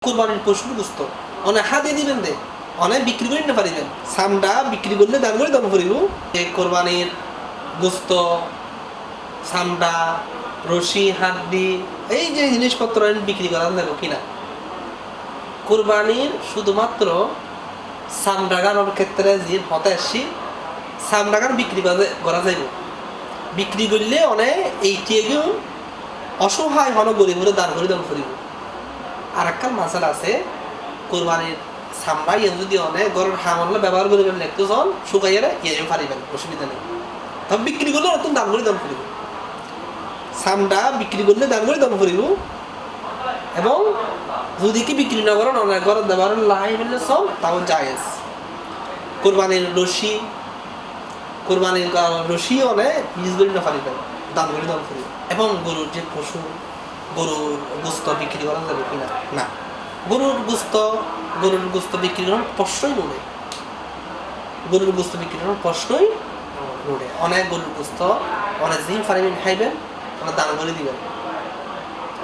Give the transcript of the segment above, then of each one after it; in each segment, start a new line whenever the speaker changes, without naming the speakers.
কুরবানির পশুর গোস্ত অনেক হাতে দিবেন দে অনেক বিক্রি করে নিতে পারিবেন সামটা বিক্রি করলে দাম করে দাম করিব এই কোরবানির গোস্ত সামটা রশি হাড্ডি এই যে জিনিসপত্র বিক্রি করা যাবে কিনা কোরবানির শুধুমাত্র সামডাগানোর ক্ষেত্রে যে হতে আসছি সামডাগান বিক্রি করা যাইব বিক্রি করলে অনেক এইটিও অসহায় হন গরিব হলে দান করে দান করিব আর একটা মাসাল আছে কোরবানির সামরা ইয়ে যদি অনেক গরুর হামলে ব্যবহার করে একটু জন শুকাইয়ে ইয়ে পারিবেন অসুবিধা নেই তবে বিক্রি করলে নতুন দাম করে দাম করিব সামটা বিক্রি করলে দাম করে দাম করিব এবং যদি কি বিক্রি না করেন অনেক গরুর ব্যবহার লাই ফেললে সব তাও জায়েজ কোরবানির রশি অনেক পিস করে না পারিবেন দাম করে দাম করিব এবং গরুর যে পশু গরুর গোস্ত বিক্রি করা যাবে কিনা না গরুর গোস্ত বিক্রি করার প্রশ্নই নোড়ে গরুর গোস্ত বিক্রি করার প্রশ্নই নোড়ে অনেক গরুর গোস্ত অনেক দিন পারিবেন খাইবেন অনেক দান করে দিবেন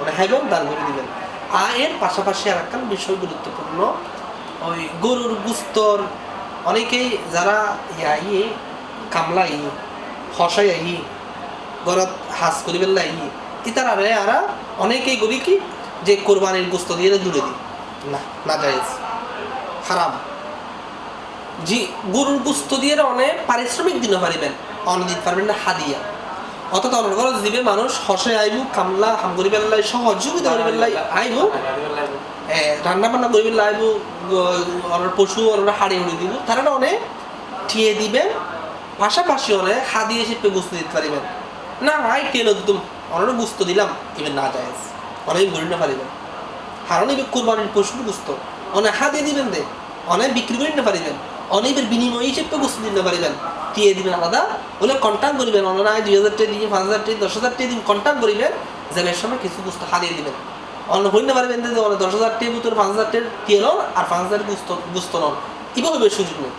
অনেক খাইবেন দান করে দিবেন আর এর পাশাপাশি আর একটা বিষয় গুরুত্বপূর্ণ ওই গরুর গোস্তর অনেকেই যারা কামলা হসাই গরত হাস করিবেন লাই ইতারা আরা অনেকেই করি কি যে কোরবানির গোস্ত দিয়ে দূরে দিই না জায়েজ হারাম জি গরুর গোস্ত দিয়ে অনেক পারিশ্রমিক দিতে পারিবেন অনেক দিতে পারবেন না হাদিয়া অর্থাৎ অনেক ঘর দিবে মানুষ হসে আইব কামলা হাম করিবেন লাই সহযোগিতা করিবেন লাই আইব রান্না বান্না করিবেন লাইব অনেক পশু অনেক হাড়ি উড়ি দিব তারা অনেক ঠিয়ে দিবে পাশাপাশি অনেক হাদিয়ে হিসেবে গোস্ত দিতে পারিবেন না আই টেল একদম অনেক গোস্ত দিলাম এবার না যায় অনেক গড়ি না পারিবেন হারণ এবার কোরবানির পশুর গোস্ত অনেক হাতে দিবেন দে অনেক বিক্রি করে নিতে পারিবেন অনেকের বিনিময় হিসেবে গোস্ত দিতে পারিবেন টিয়ে দিবেন আলাদা বলে কন্ট্যাক্ট করিবেন অনায় 2000 টাকা দিয়ে 5000 টাকা 10,000 টাকা দিন কন্ট্যাক্ট করিবেন জেলের সময় কিছু গোস্ত হারিয়ে দিবেন অন্য হইতে পারবেন যে 10,000 টাকা ভিতরে 5,000 টাকা টিয়ে নন আর 5,000 গোস্ত নন এভাবে সুযোগ নেই